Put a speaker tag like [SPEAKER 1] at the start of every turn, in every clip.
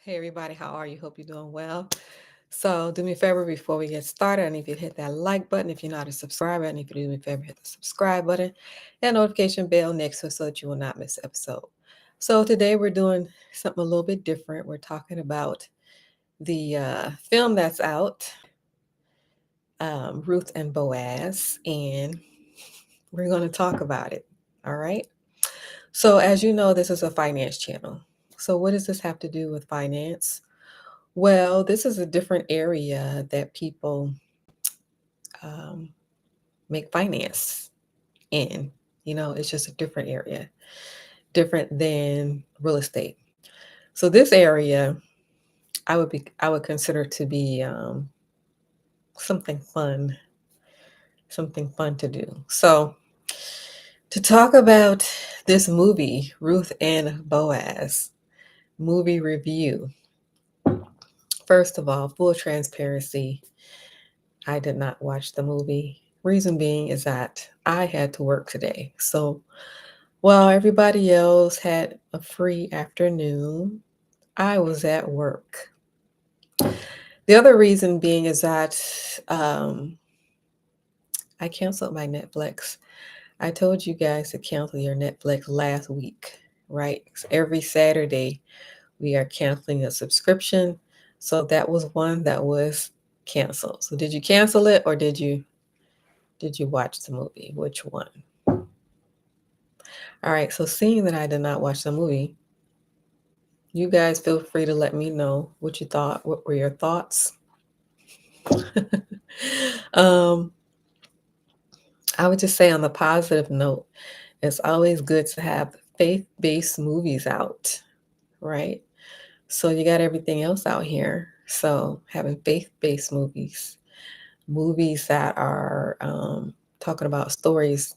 [SPEAKER 1] Hey everybody, how are you? Hope you're doing well. So do me a favor before we get started. I need you to hit that like button. If you're not a subscriber, I need you to do me a favor, hit the subscribe button and notification bell next to it so that you will not miss an episode. So today we're doing something a little bit different. We're talking about the film that's out, Ruth and Boaz, and we're going to talk about it. All right. So as you know, this is a finance channel. So what does this have to do with finance? Well, this is a different area that people um, make finance in. It's just a different area, different than real estate. So this area, I would consider to be something fun, something fun to do. So to talk about this movie, Ruth and Boaz movie review. First of all, full transparency, I did not watch the movie. Reason being is that I had to work today. So while everybody else had a free afternoon, I was at work. The other reason being is that I canceled my Netflix. I told you guys to cancel your Netflix last week, right? Every Saturday we are canceling a subscription. So that was one that was canceled. So did you cancel it or did you watch the movie? Which one? All right, so seeing that I did not watch the movie, you guys feel free to let me know what you thought. What were your thoughts? um, I would just say on the positive note, it's always good to have faith-based movies out, right? So you got everything else out here. So having faith-based movies, movies that are talking about stories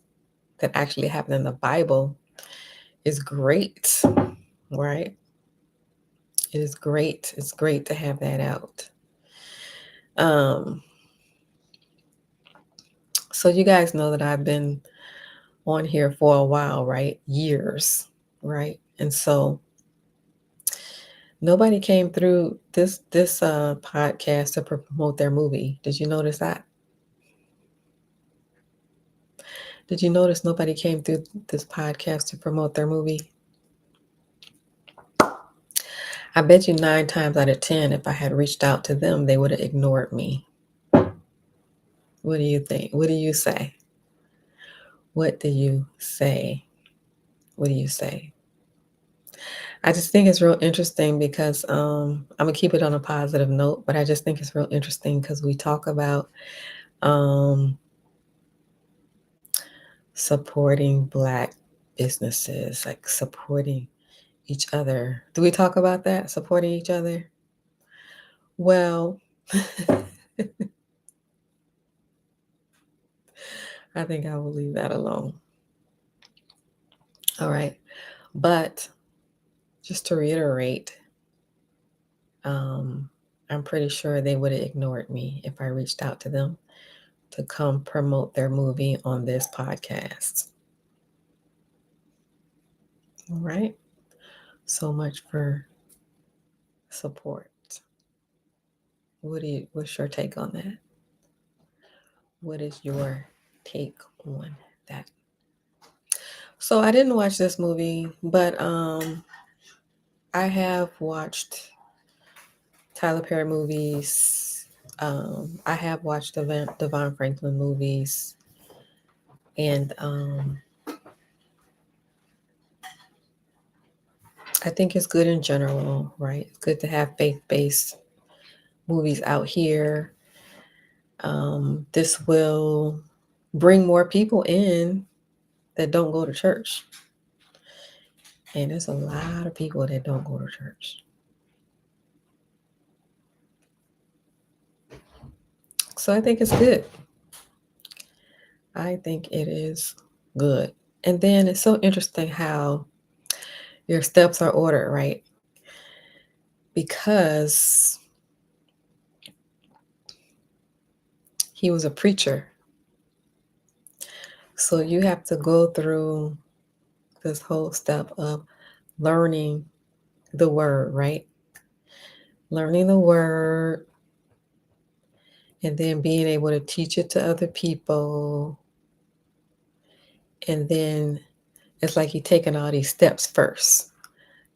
[SPEAKER 1] that actually happen in the Bible is great, right? It is great. It's great to have that out. Um, so you guys know that I've been on here for a while, right? Years, right? And so nobody came through this podcast to promote their movie. Did you notice that? Did you notice nobody came through this podcast to promote their movie? I bet you 9 times out of 10, if I had reached out to them, they would have ignored me. What do you think? What do you say? What do you say? What do you say? I just think it's real interesting because I'm gonna keep it on a positive note, but I just think it's real interesting because we talk about um, supporting Black businesses, like supporting each other. Do we talk about that? Supporting each other? Well, I think I will leave that alone. All right. But just to reiterate, um, I'm pretty sure they would have ignored me if I reached out to them to come promote their movie on this podcast. All right. So much for support. What's your take on that? What is your take on that? So I didn't watch this movie, but I have watched Tyler Perry movies. I have watched Devon Franklin movies, and I think it's good in general, right? It's good to have faith-based movies out here. This will bring more people in that don't go to church. And there's a lot of people that don't go to church. So I think it's good. I think it is good. And then it's so interesting how your steps are ordered, right? Because he was a preacher. So you have to go through this whole step of learning the word, right? learning the word, and then being able to teach it to other people. And then it's like you're taking all these steps first.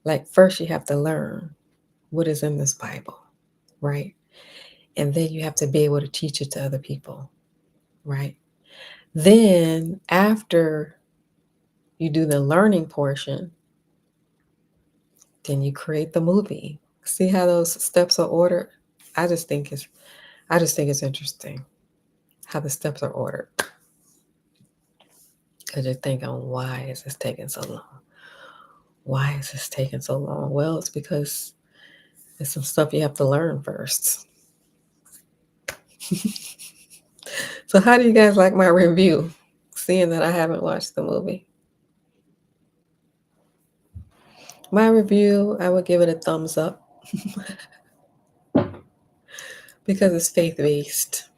[SPEAKER 1] Like, first, you have to learn what is in this Bible, right? And then you have to be able to teach it to other people, right? Then, after you do the learning portion, then you create the movie. See how those steps are ordered? I just think it's I just think it's interesting how the steps are ordered. Because you're thinking, why is this taking so long? Why is this taking so long? Well, it's because there's some stuff you have to learn first. So, how do you guys like my review? Seeing that I haven't watched the movie. My review, I would give it a thumbs up because it's faith based.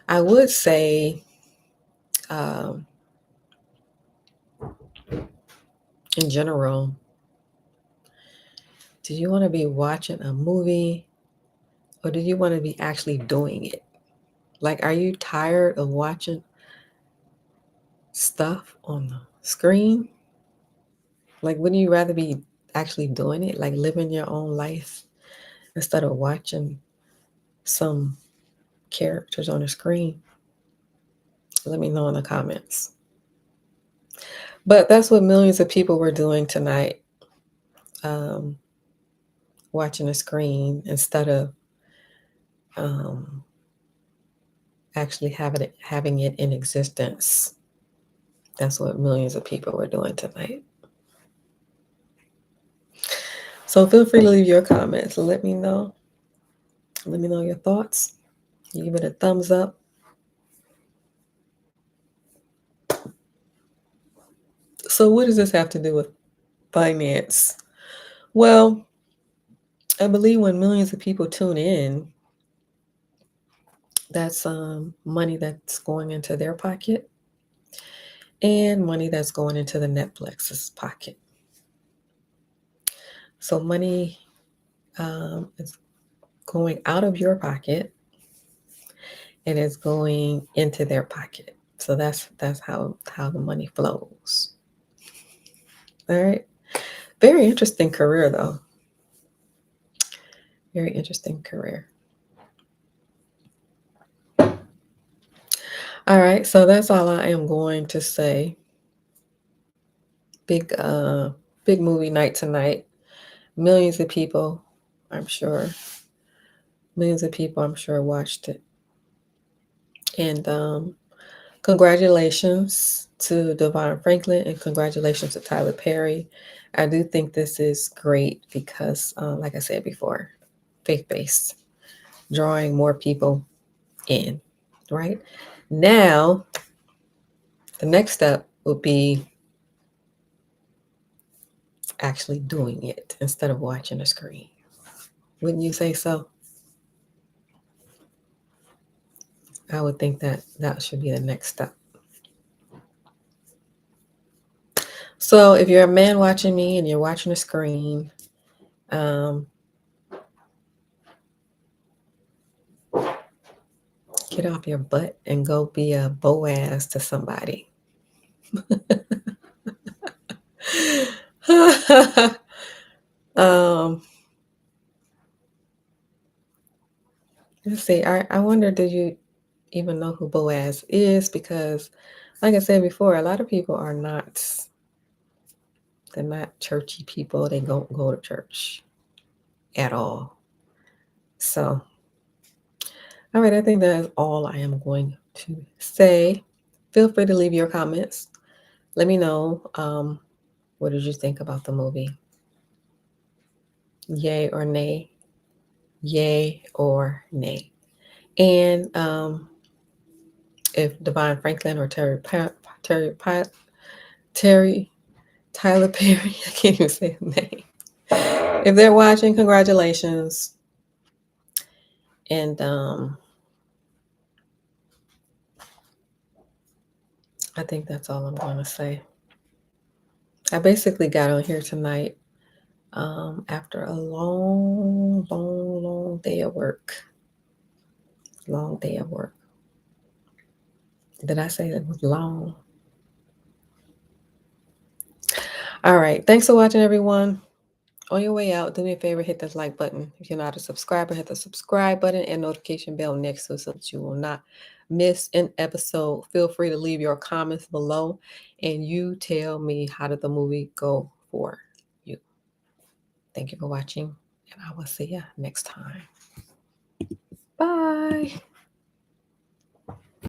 [SPEAKER 1] I would say, um, in general, do you want to be watching a movie or do you want to be actually doing it? Like, are you tired of watching stuff on the screen? Like, wouldn't you rather be actually doing it, like living your own life instead of watching some characters on the screen? Let me know in the comments. But that's what millions of people were doing tonight, um, watching a screen instead of um, actually having it in existence. That's what millions of people were doing tonight. So feel free to leave your comments. Let me know. Let me know your thoughts. You give it a thumbs up. So what does this have to do with finance? Well, I believe when millions of people tune in, that's money that's going into their pocket and money that's going into the Netflix's pocket. So money is going out of your pocket and it's going into their pocket. So that's how the money flows. All right. Very interesting career though. Very interesting career. All right, so that's all I am going to say. Big big movie night tonight. Millions of people, I'm sure. Millions of people, I'm sure, watched it. And congratulations to Devon Franklin and congratulations to Tyler Perry. I do think this is great because, like I said before, faith-based, drawing more people in, right? Now, the next step would be actually doing it instead of watching a screen. Wouldn't you say so? I would think that that should be the next step. So if you're a man watching me and you're watching a screen, get off your butt and go be a Boaz to somebody. um, let's see. I wonder, did you even know who Boaz is? Because, like I said before, a lot of people are not. They're not churchy people. They don't go to church at all. So, all right, I think that is all I am going to say. Feel free to leave your comments. Let me know, what did you think about the movie? Yay or nay? Yay or nay? And if Devon Franklin or Terry Tyler Perry, I can't even say his name. If they're watching, congratulations. And I think that's all I'm going to say. I basically got on here tonight after a long day of work. Long day of work. Did I say it was long? All right. Thanks for watching, everyone. On your way out, do me a favor, hit that like button. If you're not a subscriber, hit the subscribe button and notification bell next to it so that you will not miss an episode. Feel free to leave your comments below and you tell me, how did the movie go for you? Thank you for watching, and I will see you next time. Bye.